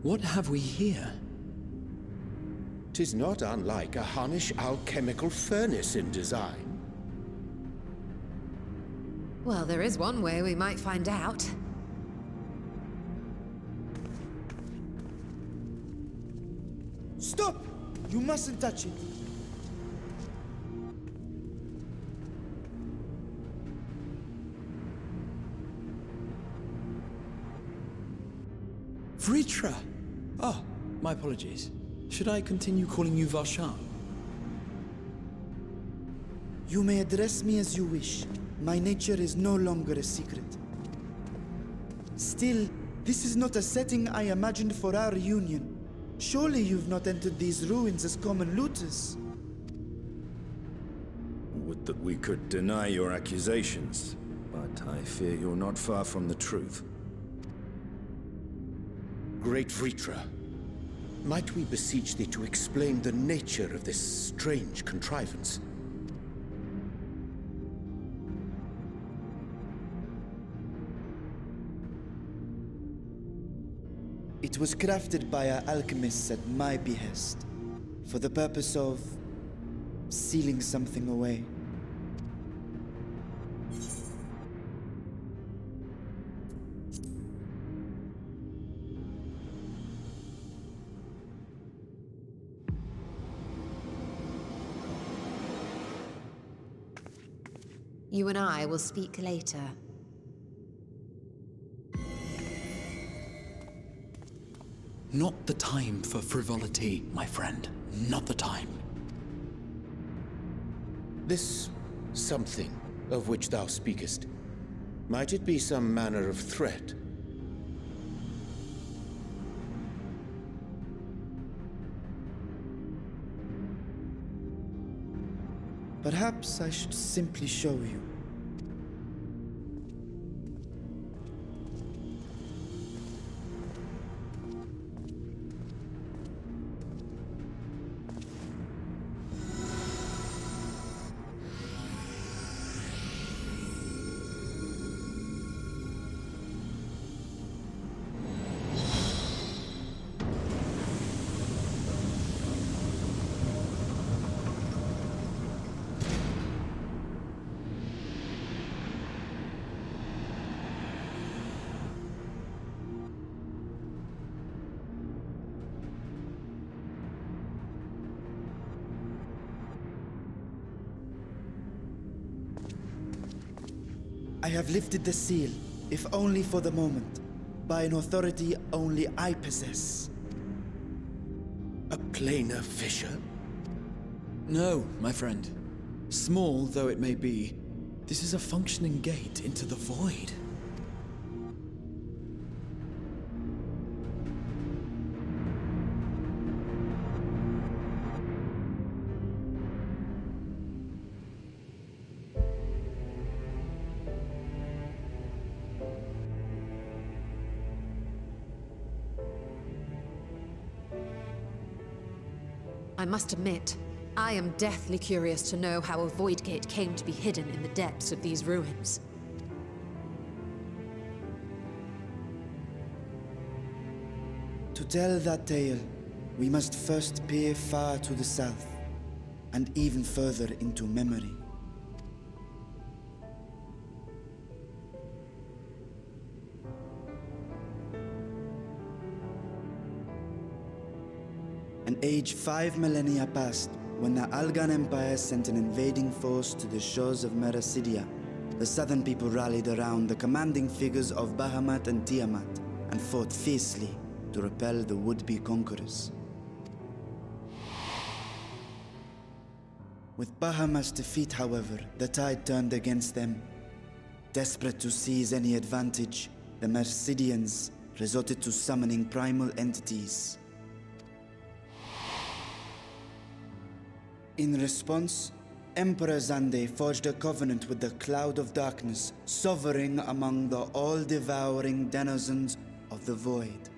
What have we here? 'Tis not unlike a Hunnish alchemical furnace in design. Well, there is one way we might find out. Stop! You mustn't touch it. Vritra! Oh, my apologies. Should I continue calling you Varshan? You may address me as you wish. My nature is no longer a secret. Still, this is not a setting I imagined for our union. Surely you've not entered these ruins as common looters. Would that we could deny your accusations, but I fear you're not far from the truth. Great Vritra, might we beseech thee to explain the nature of this strange contrivance? It was crafted by our alchemists at my behest, for the purpose of sealing something away. You and I will speak later. Not the time for frivolity, my friend. Not the time. This something of which thou speakest, might it be some manner of threat? Perhaps I should simply show you. I have lifted the seal, if only for the moment, by an authority only I possess. A planar fissure? No, my friend. Small though it may be, this is a functioning gate into the void. I must admit, I am deathly curious to know how a void gate came to be hidden in the depths of these ruins. To tell that tale, we must first peer far to the south, and even further into memory. An age 5 millennia passed when the Algan Empire sent an invading force to the shores of Merasidia. The southern people rallied around the commanding figures of Bahamut and Tiamat and fought fiercely to repel the would-be conquerors. With Bahamut's defeat, however, the tide turned against them. Desperate to seize any advantage, the Mercidians resorted to summoning primal entities. In response, Emperor Zande forged a covenant with the Cloud of Darkness, sovereign among the all-devouring denizens of the Void.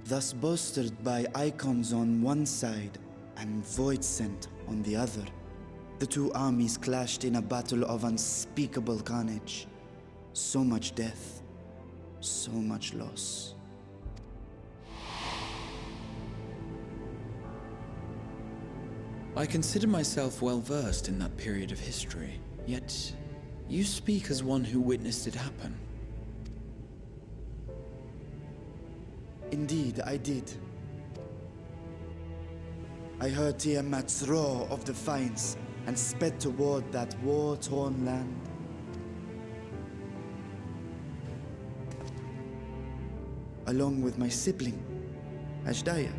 Thus bolstered by icons on one side and Void Scent on the other, the two armies clashed in a battle of unspeakable carnage. So much death, so much loss. I consider myself well versed in that period of history, yet you speak as one who witnessed it happen. Indeed, I did. I heard Tiamat's roar of defiance and sped toward that war-torn land. Along with my sibling, Ashdaya.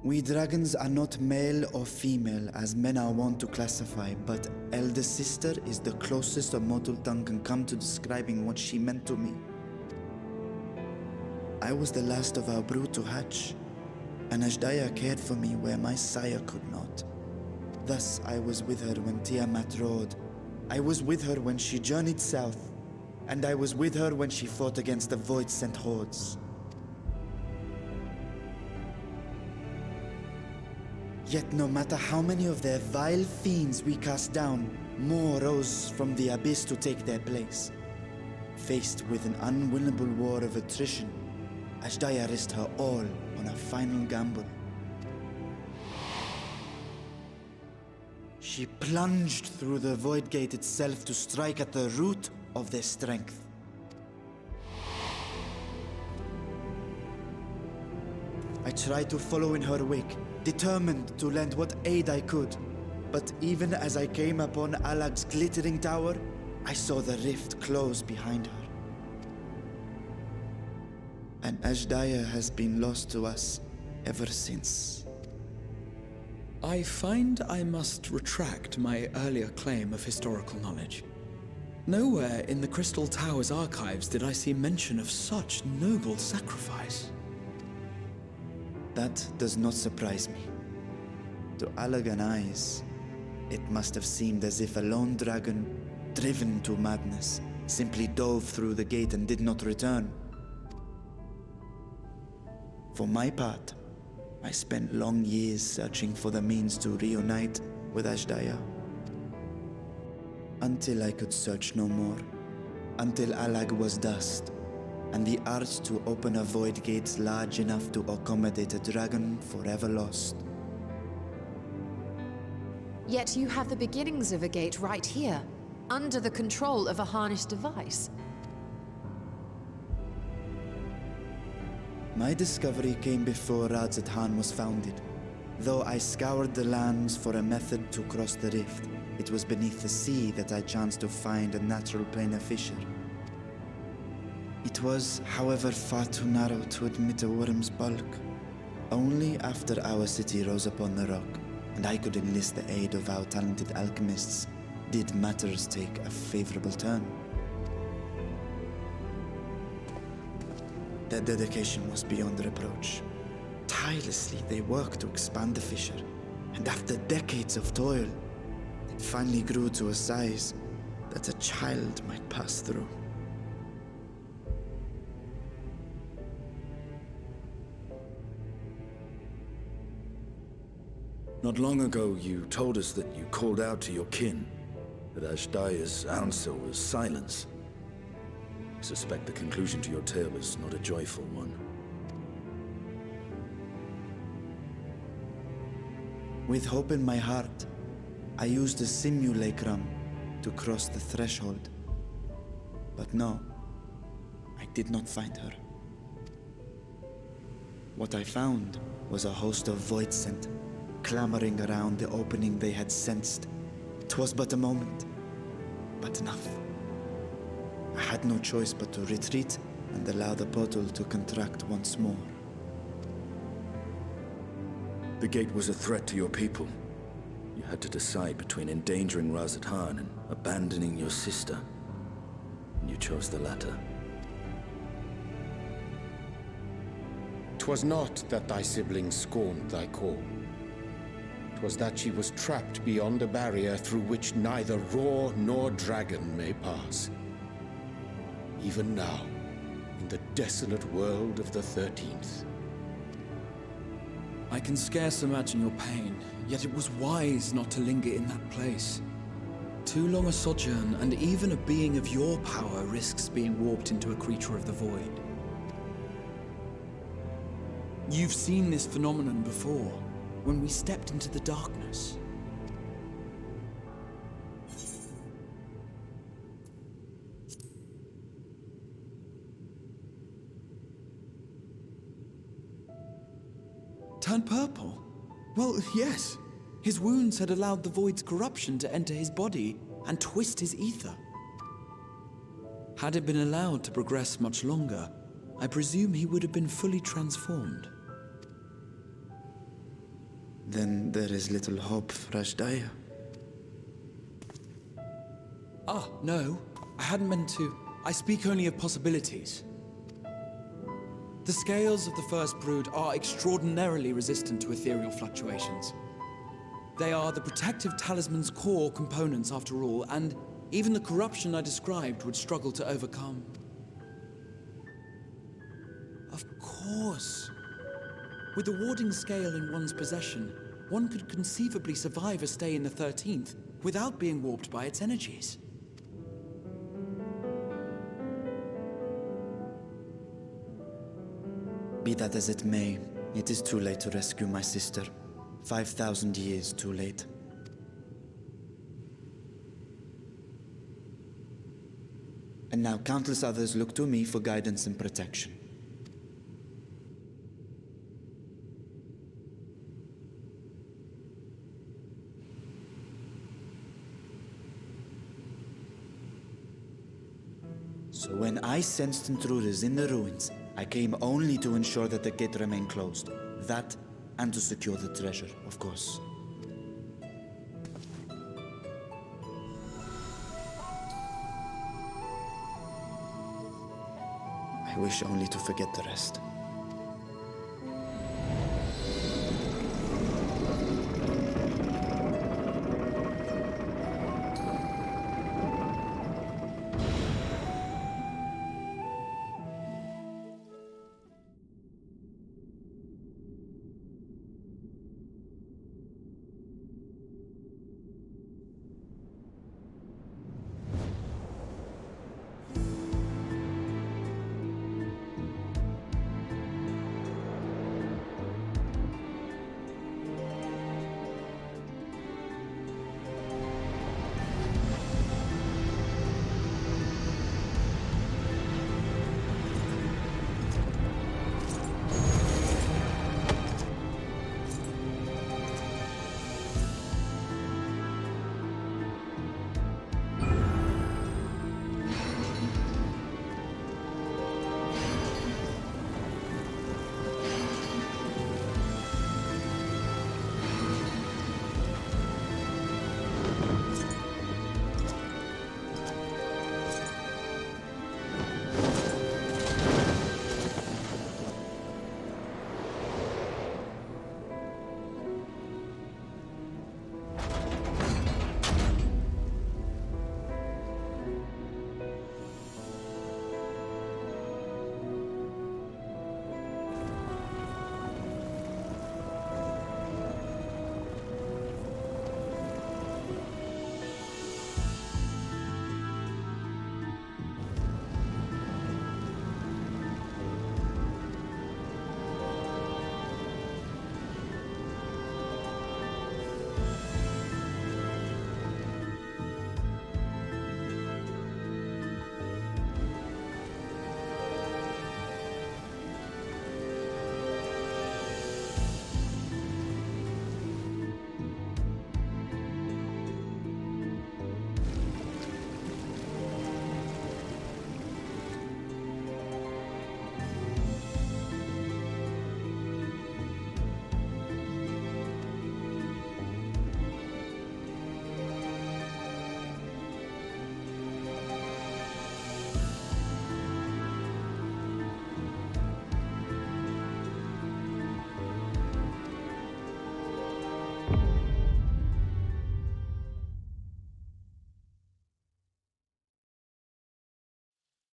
We dragons are not male or female as men are wont to classify, but elder sister is the closest a mortal tongue can come to describing what she meant to me. I was the last of our brood to hatch, and Ashdaya cared for me where my sire could not. Thus I was with her when Tiamat roared. I was with her when she journeyed south, and I was with her when she fought against the Void-sent hordes. Yet no matter how many of their vile fiends we cast down, more rose from the abyss to take their place. Faced with an unwinnable war of attrition, Ashdaya risked her all on a final gamble. She plunged through the Void Gate itself to strike at the root of their strength. I tried to follow in her wake, determined to lend what aid I could. But even as I came upon Alag's glittering tower, I saw the rift close behind her. And Ashdaya has been lost to us ever since. I find I must retract my earlier claim of historical knowledge. Nowhere in the Crystal Tower's archives did I see mention of such noble sacrifice. That does not surprise me. To Allagan eyes, it must have seemed as if a lone dragon, driven to madness, simply dove through the gate and did not return. For my part, I spent long years searching for the means to reunite with Ashdaya. Until I could search no more. Until Allag was dust, and the art to open a void gate large enough to accommodate a dragon forever lost. Yet you have the beginnings of a gate right here, under the control of a harnessed device. My discovery came before Radzat was founded. Though I scoured the lands for a method to cross the rift, it was beneath the sea that I chanced to find a natural planar fissure. It was, however, far too narrow to admit a worm's bulk. Only after our city rose upon the rock, and I could enlist the aid of our talented alchemists, did matters take a favorable turn. Their dedication was beyond reproach. Tirelessly, they worked to expand the fissure, and after decades of toil, it finally grew to a size that a child might pass through. Not long ago, you told us that you called out to your kin, that Ashdaya's answer was silence. I suspect the conclusion to your tale is not a joyful one. With hope in my heart, I used a simulacrum to cross the threshold. But no, I did not find her. What I found was a host of Void-sent, clamoring around the opening they had sensed. 'Twas but a moment, but enough. I had no choice but to retreat and allow the portal to contract once more. The gate was a threat to your people. You had to decide between endangering Radzat and abandoning your sister. And you chose the latter. 'Twas not that thy sibling scorned thy call. 'Twas that she was trapped beyond a barrier through which neither roar nor dragon may pass. Even now, in the desolate world of the 13th. I can scarce imagine your pain, yet it was wise not to linger in that place. Too long a sojourn, and even a being of your power risks being warped into a creature of the void. You've seen this phenomenon before, when we stepped into the darkness. Turned purple? Well, yes. His wounds had allowed the Void's corruption to enter his body and twist his ether. Had it been allowed to progress much longer, I presume he would have been fully transformed. Then there is little hope for Ashdaya. Ah, no. I hadn't meant to. I speak only of possibilities. The scales of the first brood are extraordinarily resistant to ethereal fluctuations. They are the protective talisman's core components after all, and even the corruption I described would struggle to overcome. Of course. With the warding scale in one's possession, one could conceivably survive a stay in the 13th without being warped by its energies. Be that as it may, it is too late to rescue my sister. 5,000 years too late. And now countless others look to me for guidance and protection. So when I sensed intruders in the ruins, I came only to ensure that the gate remained closed. That, and to secure the treasure, of course. I wish only to forget the rest.